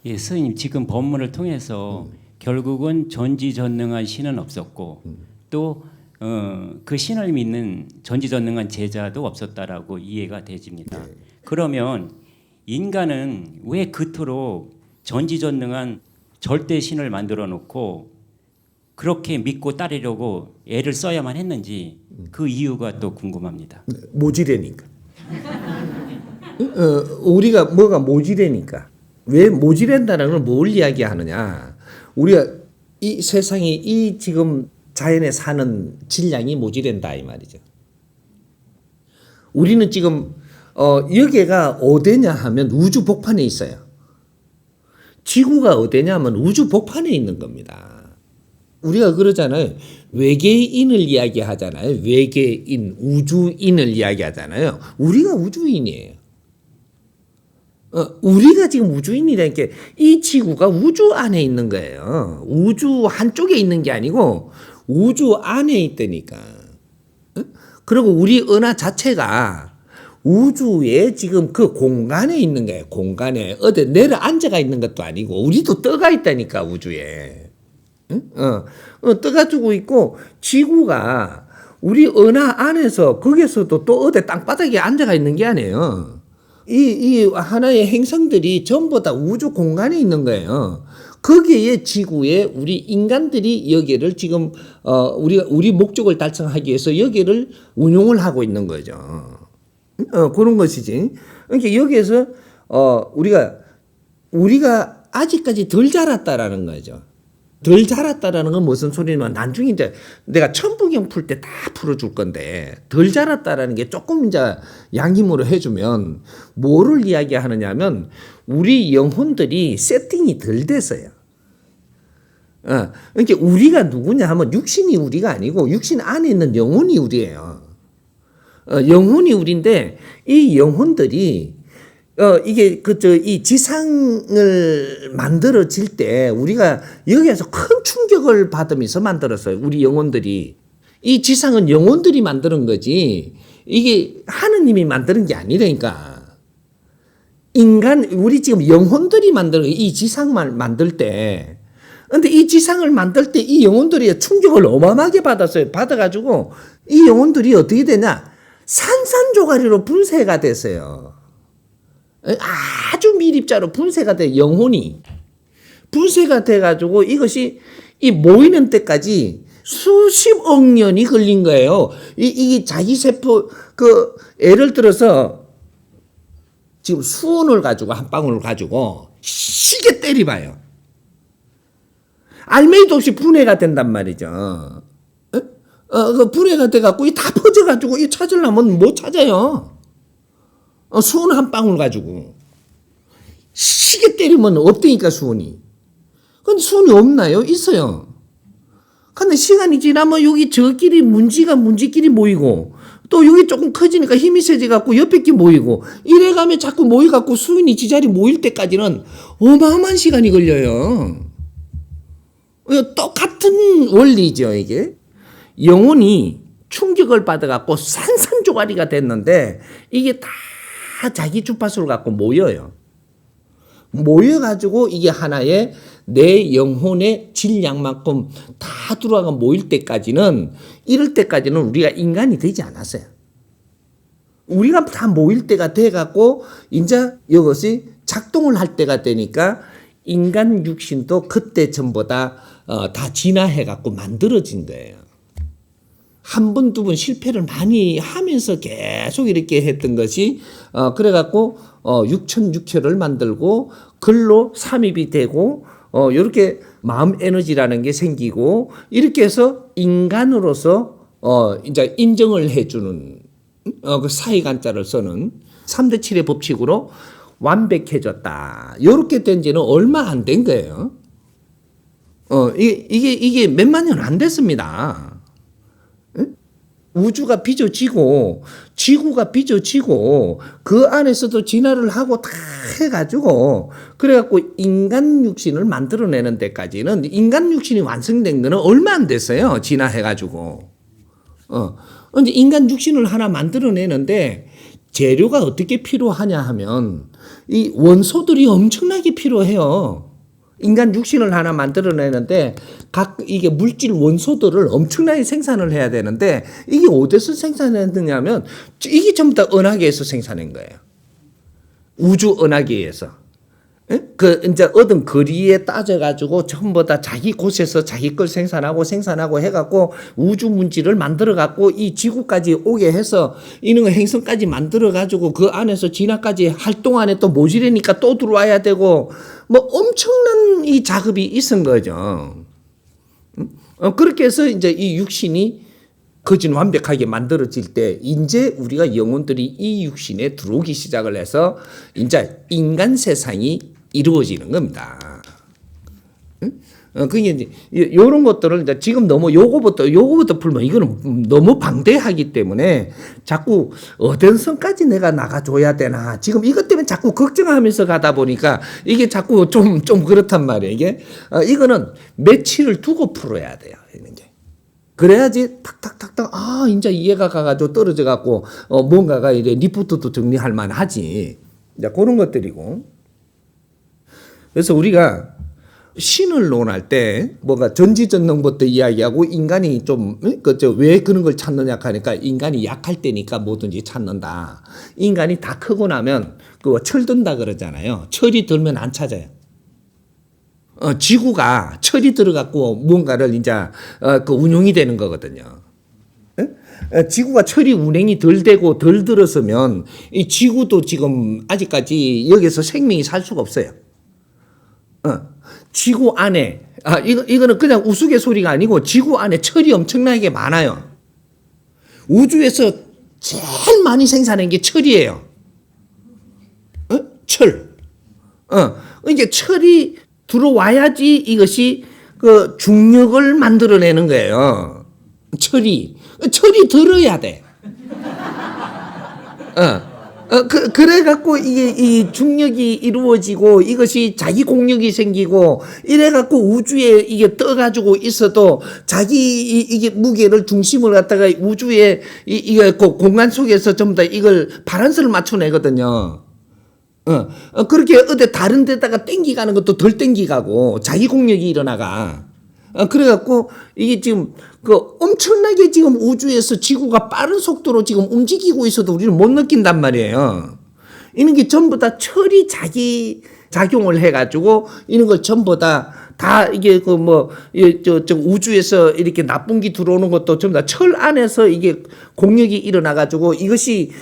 예, 스님 지금 본문을 통해서 결국은 전지전능한 신은 없었고 또 그 신을 믿는 전지전능한 제자도 없었다라고 이해가 되집니다. 네. 그러면 인간은 왜 그토록 전지전능한 절대 신을 만들어 놓고 그렇게 믿고 따르려고 애를 써야만 했는지 그 이유가 또 궁금합니다. 모지래니까. 우리가 뭐가 모지래니까. 왜 모지랜다는 걸 뭘 이야기하느냐. 우리가 이 세상이 이 지금 자연에 사는 질량이 모지랜다 이 말이죠. 우리는 지금 여기가 어디냐 하면 우주 복판에 있어요. 지구가 어디냐 하면 우주 복판에 있는 겁니다. 우리가 그러잖아요. 외계인을 이야기하잖아요. 외계인, 우주인을 이야기하잖아요. 우리가 우주인이에요. 우리가 지금 우주인이라는 게 이 지구가 우주 안에 있는 거예요. 우주 한쪽에 있는 게 아니고 우주 안에 있다니까. 그리고 우리 은하 자체가 우주에 지금 그 공간에 있는 거예요. 공간에 어디 내려앉아가 있는 것도 아니고 우리도 떠가 있다니까 우주에. 떠가지고 있고 지구가 우리 은하 안에서 거기서도 또 어디 땅바닥에 앉아가 있는 게 아니에요. 이 하나의 행성들이 전부 다 우주 공간에 있는 거예요. 거기에 지구에 우리 인간들이 여기를 지금 우리 목적을 달성하기 위해서 여기를 운용을 하고 있는 거죠. 그런 것이지. 그러니까 여기에서 우리가 아직까지 덜 자랐다라는 거죠. 덜 자랐다라는 건 무슨 소리냐면 나중에 이제 내가 천부경 풀 때 다 풀어줄 건데 덜 자랐다라는 게 조금 이제 양힘으로 해주면 뭐를 이야기하느냐면 우리 영혼들이 세팅이 덜 됐어요. 그러니까 우리가 누구냐 하면 육신이 우리가 아니고 육신 안에 있는 영혼이 우리예요. 영혼이 우리인데 이 영혼들이 이게 이 지상을 만들어질 때 우리가 여기에서 큰 충격을 받으면서 만들었어요. 우리 영혼들이. 이 지상은 영혼들이 만드는 거지. 이게 하느님이 만드는 게 아니라니까. 우리 지금 영혼들이 만드는 거예요. 이 지상만 만들 때. 근데 이 지상을 만들 때 이 영혼들이 충격을 어마어마하게 받았어요. 받아가지고 이 영혼들이 어떻게 되냐. 산산조가리로 분쇄가 됐어요. 아주 미립자로 분쇄가 돼 영혼이 분쇄가 돼가지고 이것이 이 모이는 때까지 수십억 년이 걸린 거예요. 이게 자기 세포 예를 들어서 지금 수온을 가지고 한 방울을 가지고 시계 때리봐요. 알맹이도 없이 분해가 된단 말이죠. 그 분해가 돼갖고 다 퍼져가지고 이 찾으려면 못 찾아요. 수온 한 방울 가지고 시계 때리면 없다니까 수온이. 근데 수온이 없나요? 있어요. 근데 시간이 지나면 여기 저끼리 문지끼리 모이고 또 여기 조금 커지니까 힘이 세져갖고 옆에 끼 모이고 이래가면 자꾸 모여갖고 수온이 지자리 모일 때까지는 어마어마한 시간이 걸려요. 똑같은 원리죠 이게. 영혼이 충격을 받아갖고 산산조가리가 됐는데 이게 다 자기 주파수를 갖고 모여요. 모여가지고 이게 하나의 내 영혼의 질량만큼 다 들어와가 모일 때까지는 이럴 때까지는 우리가 인간이 되지 않았어요. 우리가 다 모일 때가 돼갖고 이제 이것이 작동을 할 때가 되니까 인간 육신도 그때 전보다 다 진화해갖고 만들어진 거예요. 한 번, 두 번 실패를 많이 하면서 계속 이렇게 했던 것이, 그래갖고, 육천육혈을 만들고, 글로 삼입이 되고, 이렇게 마음 에너지라는 게 생기고, 이렇게 해서 인간으로서, 이제 인정을 해주는, 그 사이간자를 써는 3대 7의 법칙으로 완벽해졌다. 이렇게 된 지는 얼마 안 된 거예요. 이게 몇만 년 안 됐습니다. 우주가 빚어지고 지구가 빚어지고 그 안에서도 진화를 하고 다 해가지고 그래갖고 인간 육신을 만들어내는 데까지는 인간 육신이 완성된 거는 얼마 안 됐어요. 진화해가지고. 근데 인간 육신을 하나 만들어내는데 재료가 어떻게 필요하냐 하면 이 원소들이 엄청나게 필요해요. 인간 육신을 하나 만들어내는데 각 이게 물질 원소들을 엄청나게 생산을 해야 되는데 이게 어디서 생산했느냐면 이게 전부 다 은하계에서 생산한 거예요. 우주 은하계에서. 그 이제 얻은 거리에 따져가지고 전부 다 자기 곳에서 자기 걸 생산하고 해갖고 우주 문질을 만들어갖고 이 지구까지 오게 해서 이런 행성까지 만들어가지고 그 안에서 진화까지 할 동안에 또 모자라니까 또 들어와야 되고 뭐 엄청난 이 작업이 있은 거죠. 그렇게 해서 이제 이 육신이 거진 완벽하게 만들어질 때 이제 우리가 영혼들이 이 육신에 들어오기 시작을 해서 이제 인간 세상이 이루어지는 겁니다. 그게 이제 이런 것들을 이제 지금 너무 요거부터 풀면 이거는 너무 방대하기 때문에 자꾸 어떤 선까지 내가 나가줘야 되나 지금 이것 때문에 자꾸 걱정하면서 가다 보니까 이게 자꾸 좀 그렇단 말이에요. 이게 이거는 며칠을 두고 풀어야 돼요. 이게. 그래야지 탁탁탁탁 이제 이해가 가가지고 떨어져 갖고 뭔가가 이제 리포트도 정리할 만하지. 이제 그런 것들이고. 그래서 우리가 신을 논할 때 뭔가 전지전능부터 이야기하고 인간이 좀 왜 그런 걸 찾느냐 하니까 인간이 약할 때니까 뭐든지 찾는다. 인간이 다 크고 나면 그 철든다 그러잖아요. 철이 들면 안 찾아요. 지구가 철이 들어갖고 뭔가를 이제 그 운용이 되는 거거든요. 지구가 철이 운행이 덜 되고 덜 들었으면 이 지구도 지금 아직까지 여기서 생명이 살 수가 없어요. 지구 안에 이거는 그냥 우스갯소리가 아니고 지구 안에 철이 엄청나게 많아요. 우주에서 제일 많이 생산한 게 철이에요. 철. 이게 철이 들어와야지 이것이 그 중력을 만들어내는 거예요. 철이 들어야 돼. 그래갖고 이게 이 중력이 이루어지고 이것이 자기 공력이 생기고 이래갖고 우주에 이게 떠가지고 있어도 자기 이게 무게를 중심을 갖다가 우주에 이게 공간 속에서 전부 다 이걸 바란스를 맞춰내거든요. 그렇게 어디 다른 데다가 땡기가는 것도 덜 땡기가고 자기 공력이 일어나가. 그래갖고 이게 지금 그 엄청나게 지금 우주에서 지구가 빠른 속도로 지금 움직이고 있어도 우리는 못 느낀단 말이에요. 이런 게 전부 다 철이 자기 작용을 해가지고 이런 걸 전부 다 이게 그 뭐 저 우주에서 이렇게 나쁜 게 들어오는 것도 전부 다 철 안에서 이게 공력이 일어나가지고 이것이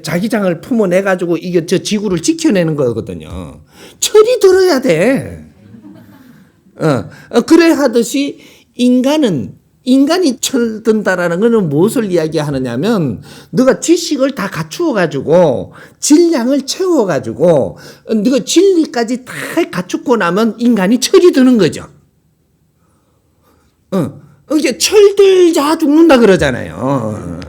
자기장을 품어내가지고 이게 저 지구를 지켜내는 거거든요. 철이 들어야 돼. 그래 하듯이 인간이 철든다라는 것은 무엇을 이야기하느냐면 너가 지식을 다 갖추어가지고 질량을 채워가지고 너가 진리까지 다 갖추고 나면 인간이 철이 드는 거죠. 이게 철들자 죽는다 그러잖아요.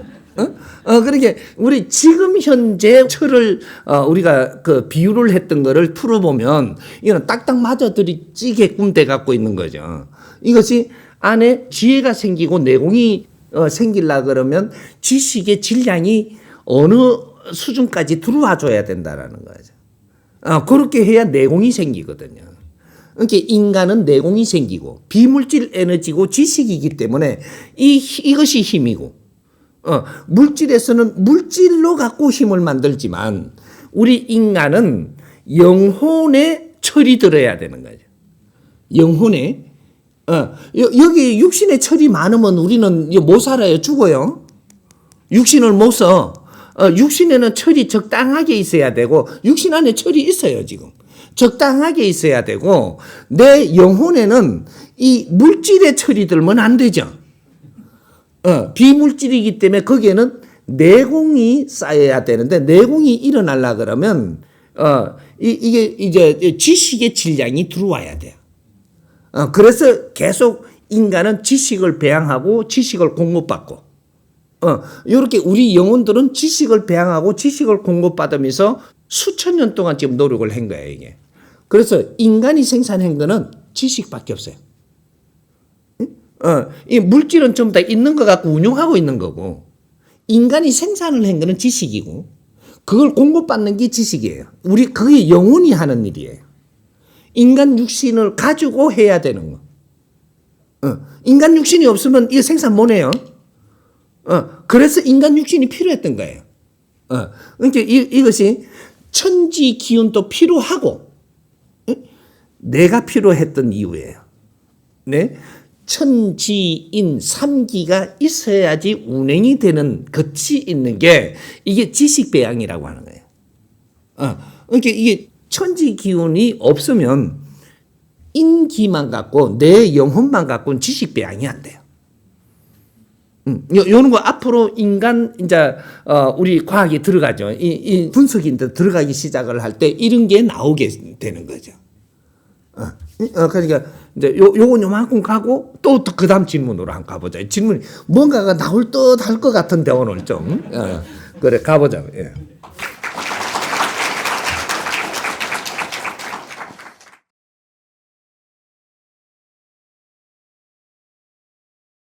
그러니까 우리 지금 현재 철을 우리가 그 비유를 했던 거를 풀어보면 이거는 딱딱 맞아 들이찌게끔 돼 갖고 있는 거죠. 이것이 안에 지혜가 생기고 내공이 생기려 그러면 지식의 질량이 어느 수준까지 들어와 줘야 된다라는 거죠. 그렇게 해야 내공이 생기거든요. 그러니까 인간은 내공이 생기고 비물질 에너지고 지식이기 때문에 이것이 힘이고 물질에서는 물질로 갖고 힘을 만들지만 우리 인간은 영혼에 철이 들어야 되는 거죠. 영혼에 여기 육신에 철이 많으면 우리는 못 살아요. 죽어요. 육신을 못 써. 육신에는 철이 적당하게 있어야 되고 육신 안에 철이 있어요. 지금 적당하게 있어야 되고 내 영혼에는 이 물질의 철이 들면 안 되죠. 비물질이기 때문에 거기에는 내공이 쌓여야 되는데 내공이 일어나려 그러면 이게 이제 지식의 질량이 들어와야 돼요. 그래서 계속 인간은 지식을 배양하고 지식을 공급받고 이렇게 우리 영혼들은 지식을 배양하고 지식을 공급받으면서 수천 년 동안 지금 노력을 한 거예요, 이게. 그래서 인간이 생산한 거는 지식밖에 없어요. 이 물질은 전부 다 있는 것 갖고 운용하고 있는 거고 인간이 생산을 한 거는 지식이고 그걸 공급받는 게 지식이에요. 그게 영혼이 하는 일이에요. 인간 육신을 가지고 해야 되는 거. 인간 육신이 없으면 이거 생산 못 해요. 그래서 인간 육신이 필요했던 거예요. 그러니까 이것이 천지 기운도 필요하고, 내가 필요했던 이유예요. 네? 천지인 삼기가 있어야지 운행이 되는 것이 있는 게 이게 지식배양이라고 하는 거예요. 그러니까 이게 천지 기운이 없으면 인기만 갖고 내 영혼만 갖고는 지식배양이 안 돼요. 요런 거 앞으로 인간 이제 우리 과학이 들어가죠. 이 분석인데 들어가기 시작을 할 때 이런 게 나오게 되는 거죠. 그러니까 이제 요건 요만큼 가고 또 그다음 질문으로 한번 가보자. 질문이 뭔가가 나올 듯 할 것 같은데 오늘 좀 그래 가보자. 예.